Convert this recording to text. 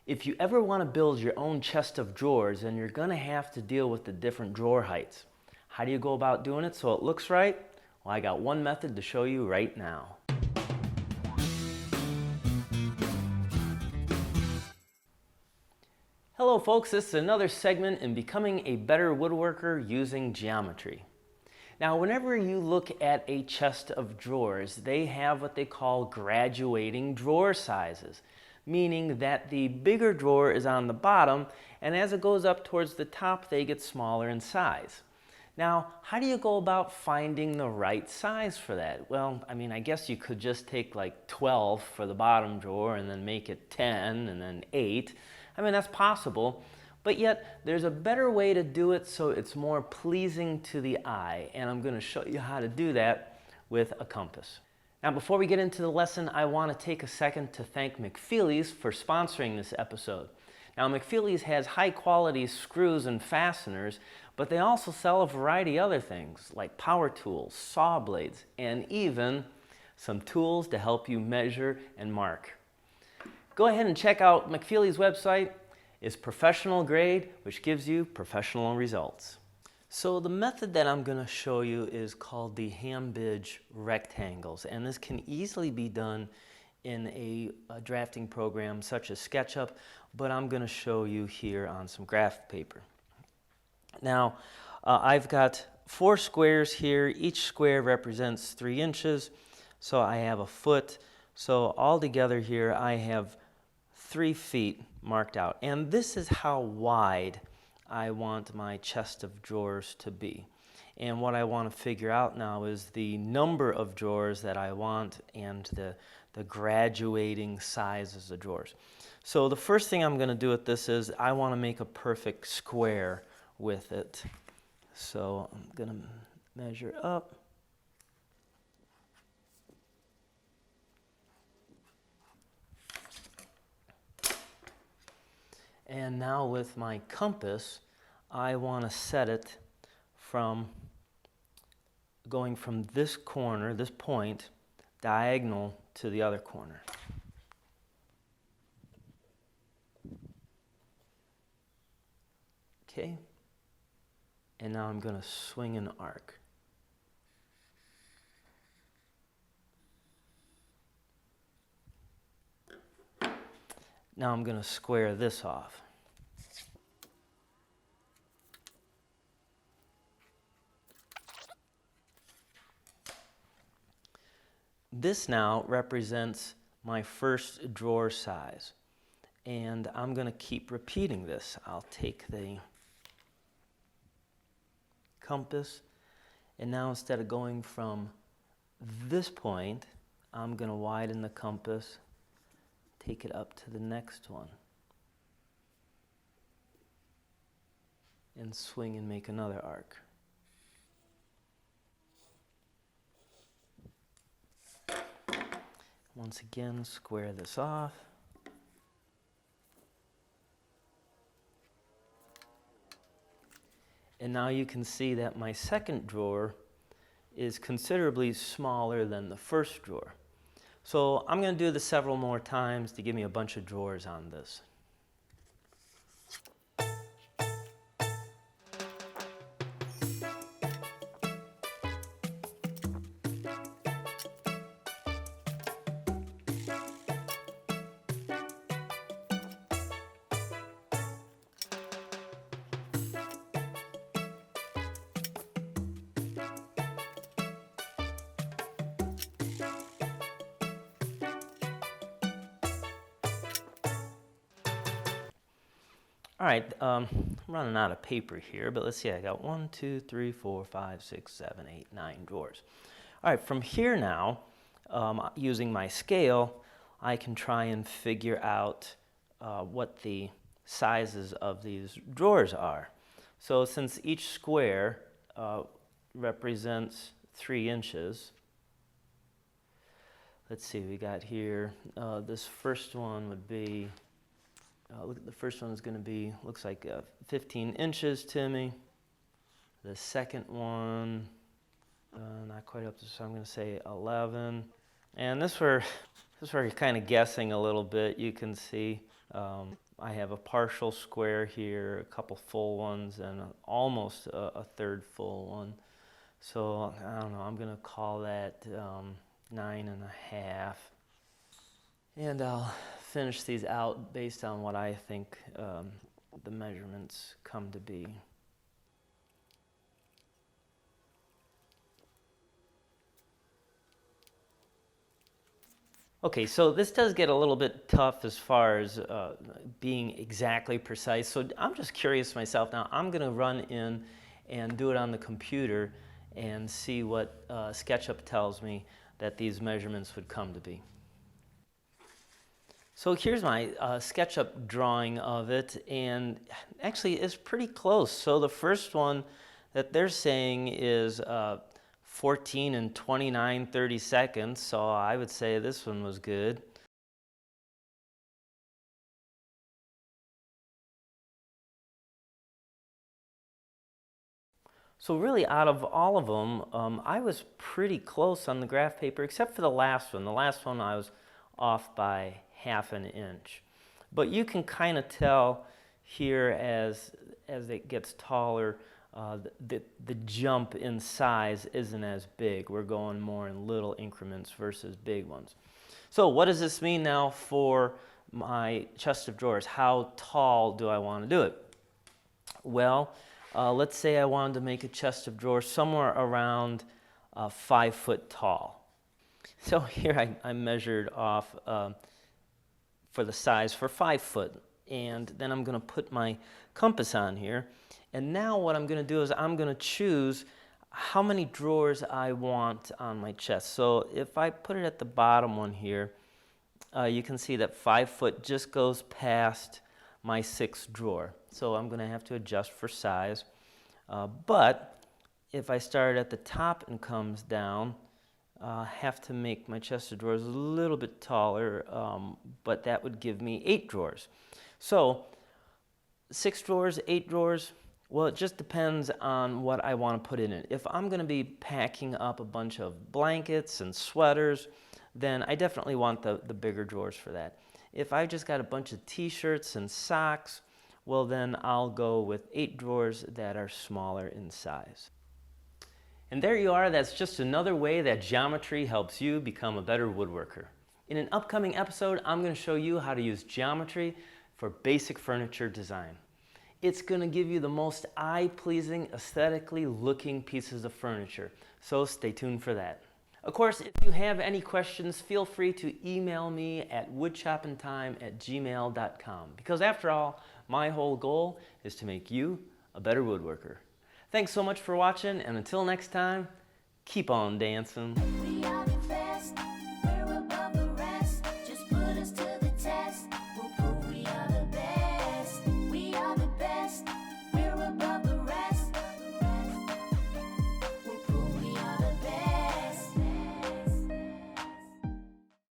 If you ever want to build your own chest of drawers, then you're going to have to deal with the different drawer heights. How do you go about doing it so it looks right? Well, I got one method to show you right now. Hello folks, this is another segment in becoming a better woodworker using geometry. Now, whenever you look at a chest of drawers, they have what they call graduating drawer sizes, meaning that the bigger drawer is on the bottom, and as it goes up towards the top, they get smaller in size. Now, how do you go about finding the right size for that? Well, I guess you could just take like 12 for the bottom drawer and then make it 10 and then 8. That's possible. But yet, there's a better way to do it so it's more pleasing to the eye, and I'm going to show you how to do that with a compass. Now, before we get into the lesson, I want to take a second to thank McFeely's for sponsoring this episode. Now, McFeely's has high-quality screws and fasteners, but they also sell a variety of other things like power tools, saw blades, and even some tools to help you measure and mark. Go ahead and check out McFeely's website. It's professional grade, which gives you professional results. So the method that I'm going to show you is called the Hambidge rectangles, and this can easily be done in a drafting program such as SketchUp, but I'm going to show you here on some graph paper. Now, I've got 4 squares here. Each square represents 3 inches, so I have a foot. So altogether here I have 3 feet marked out, and this is how wide I want my chest of drawers to be. And what I want to figure out now is the number of drawers that I want and the graduating sizes of drawers. So the first thing I'm going to do with this is I want to make a perfect square with it. So I'm going to measure up. And now with my compass, I want to set it from going from this corner, this point, diagonal to the other corner. Okay. And now I'm going to swing an arc. Now I'm going to square this off. This now represents my first drawer size, and I'm going to keep repeating this. I'll take the compass, and now instead of going from this point, I'm going to widen the compass, take it up to the next one, and swing and make another arc. Once again, square this off. And now you can see that my second drawer is considerably smaller than the first drawer. So I'm going to do this several more times to give me a bunch of drawers on this. All right, I'm running out of paper here, but let's see, I got 1, 2, 3, 4, 5, 6, 7, 8, 9 drawers. All right, from here now, using my scale, I can try and figure out what the sizes of these drawers are. So since each square represents 3 inches, let's see, we got here, this first one would be, the first one is going to be, looks like 15 inches to me. The second one, not quite up to, so I'm going to say 11. And this This is where you're kind of guessing a little bit. You can see I have a partial square here, a couple full ones, and almost a third full one. So I don't know, I'm going to call that 9.5. And I'll finish these out based on what I think the measurements come to be. Okay, so this does get a little bit tough as far as being exactly precise. So I'm just curious myself. Now I'm going to run in and do it on the computer and see what SketchUp tells me that these measurements would come to be. So here's my SketchUp drawing of it, and actually it's pretty close. So the first one that they're saying is 14 and 29/32, so I would say this one was good. So really, out of all of them, I was pretty close on the graph paper, except for the last one. The last one I was off by 1/2 inch. But you can kind of tell here as it gets taller, the jump in size isn't as big. We're going more in little increments versus big ones. So what does this mean now for my chest of drawers? How tall do I want to do it? Well, let's say I wanted to make a chest of drawers somewhere around 5 foot tall. So here I measured off for the size for 5 foot, and then I'm going to put my compass on here. And now what I'm going to do is I'm going to choose how many drawers I want on my chest. So if I put it at the bottom one here, you can see that 5 foot just goes past my 6th drawer. So I'm going to have to adjust for size. But if I start at the top and comes down, I have to make my chest of drawers a little bit taller, but that would give me 8 drawers. So 6 drawers, 8 drawers, well, it just depends on what I want to put in it. If I'm going to be packing up a bunch of blankets and sweaters, then I definitely want the bigger drawers for that. If I just got a bunch of t-shirts and socks, well, then I'll go with 8 drawers that are smaller in size. And there you are. That's just another way that geometry helps you become a better woodworker. In an upcoming episode, I'm going to show you how to use geometry for basic furniture design. It's going to give you the most eye-pleasing, aesthetically looking pieces of furniture. So stay tuned for that. Of course, if you have any questions, feel free to email me at woodchoppingtime@gmail.com, because after all, my whole goal is to make you a better woodworker. Thanks so much for watching, and until next time, keep on dancing.